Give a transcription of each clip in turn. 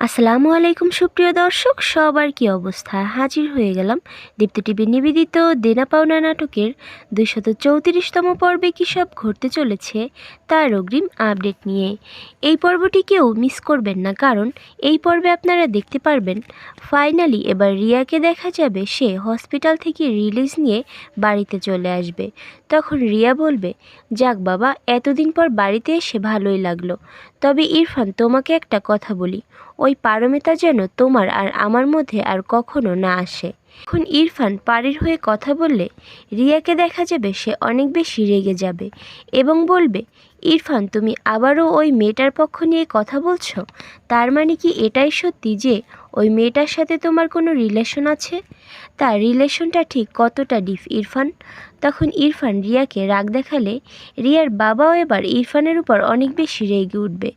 আসসালামু আলাইকুম সুপ্রিয় দর্শক, সবার কি অবস্থা? হাজির হয়ে গেলাম দীপ্ত টিভির নিবেদিত দেনা পাওনা নাটকের 234তম পর্বে কী সব ঘটতে চলেছে তার অগ্রিম আপডেট নিয়ে। এই পর্বটি কেউ মিস করবেন না, কারণ এই পর্বে আপনারা দেখতে পারবেন ফাইনালি এবার রিয়াকে দেখা যাবে সে হসপিটাল থেকে রিলিজ নিয়ে বাড়িতে চলে আসবে। তখন রিয়া বলবে, যাক বাবা, এতদিন পর বাড়িতে এসে ভালোই লাগলো। তবে ইরফান, তোমাকে একটা কথা বলি, ওই পারমিতা যেন তোমার আর আমার মধ্যে আর কখনো না আসে। এখন ইরফান পারির হয়ে কথা বললে রিয়াকে দেখা যাবে সে অনেক বেশি রেগে যাবে এবং বলবে, ইরফান, তুমি আবারও ওই মেয়েটার পক্ষ নিয়ে কথা বলছো? তার মানে কি এটাই সত্যি যে ওই মেয়েটার সাথে তোমার কোনো রিলেশন আছে? তার রিলেশনটা ঠিক কতটা ডিপ ইরফান? তখন ইরফান রিয়াকে রাগ দেখালে রিয়ার বাবাও এবার ইরফানের উপর অনেক বেশি রেগে উঠবে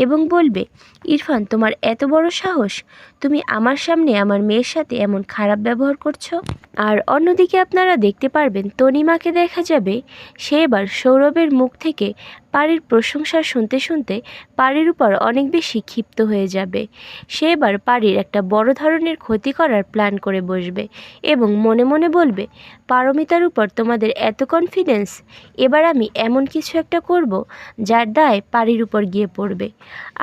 এবং বলবে, ইরফান, তোমার এত বড় সাহস, তুমি আমার সামনে আমার মেয়ের সাথে এমন খারাপ ব্যবহার করছো? আর অন্যদিকে আপনারা দেখতে পারবেন তনিমাকে দেখা যাবে সে এবার সৌরভের মুখ থেকে পারির প্রশংসা শুনতে শুনতে পারির উপর অনেক বেশি ক্ষিপ্ত হয়ে যাবে। সে এবার পারির একটা বড় ধরনের ক্ষতি করার প্ল্যান করে বসবে এবং মনে মনে বলবে, পারমিতার উপর তোমাদের এত কনফিডেন্স, এবার আমি এমন কিছু একটা করব যার দায় পারির উপর গিয়ে পড়বে।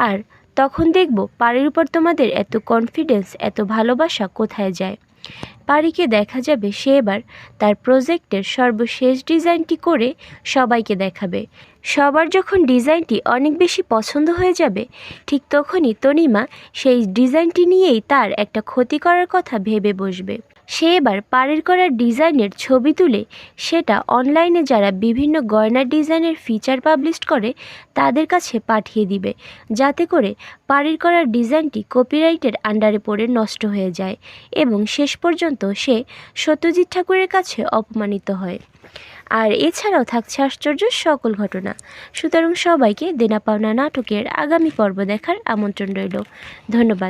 আর তখন দেখব পারির উপর তোমাদের এত কনফিডেন্স, এত ভালোবাসা কোথায় যায়। পারিকে দেখা যাবে সে এবার তার প্রজেক্টের সর্বশেষ ডিজাইনটি করে সবাইকে দেখাবে। সবার যখন ডিজাইনটি অনেক বেশি পছন্দ হয়ে যাবে, ঠিক তখনই তনিমা সেই ডিজাইনটি নিয়েই তার একটা ক্ষতি করার কথা ভেবে বসবে। সে এবার পারির করা ডিজাইনের ছবি তুলে সেটা অনলাইনে যারা বিভিন্ন গয়নার ডিজাইনের ফিচার পাবলিশ করে তাদের কাছে পাঠিয়ে দিবে, যাতে করে পারির করা ডিজাইনটি কপিরাইটের আন্ডারে পড়ে নষ্ট হয়ে যায় এবং শেষ পর্যন্ত সে সত্যজিৎ ঠাকুরের কাছে অপমানিত হয়। আর এছাড়াও থাকছে আশ্চর্য সকল ঘটনা। সুতরাং সবাইকে দেনা পাওনা নাটকের আগামী পর্ব দেখার আমন্ত্রণ রইল। ধন্যবাদ।